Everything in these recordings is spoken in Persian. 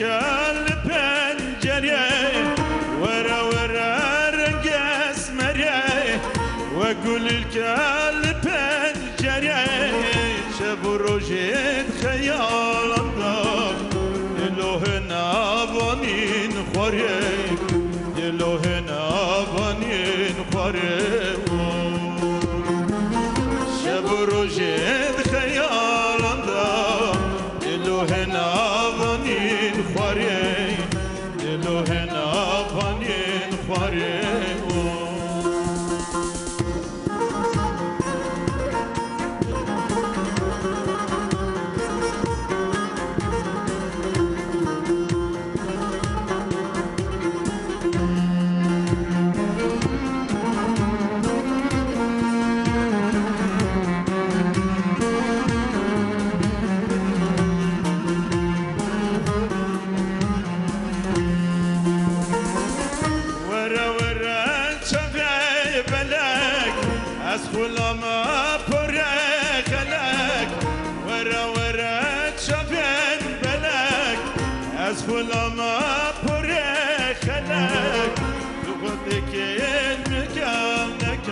الكل بنجريه ورا ورا رنق اسمريه واقول الكل بنجريه شب روجيت خيال الله دلو هنا بانين خوريه دلو هنا بانين خوريه شب روجيت خيال الله دلو هنا بانين خوريه دلو هنا بانين خوريه أسخل ما بريخ لك ورا ورا تشافين بلك أسخل ما بريخ لك تغطيك المكانك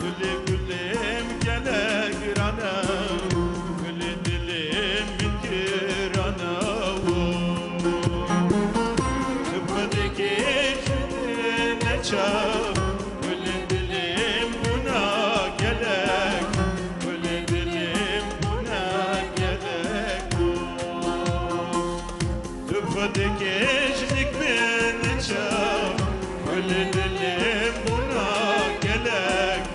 كل مجلك رانا كل دلم من كرانا تغطيك نشاف دكيشنك من شاف كل اللي بنا قلق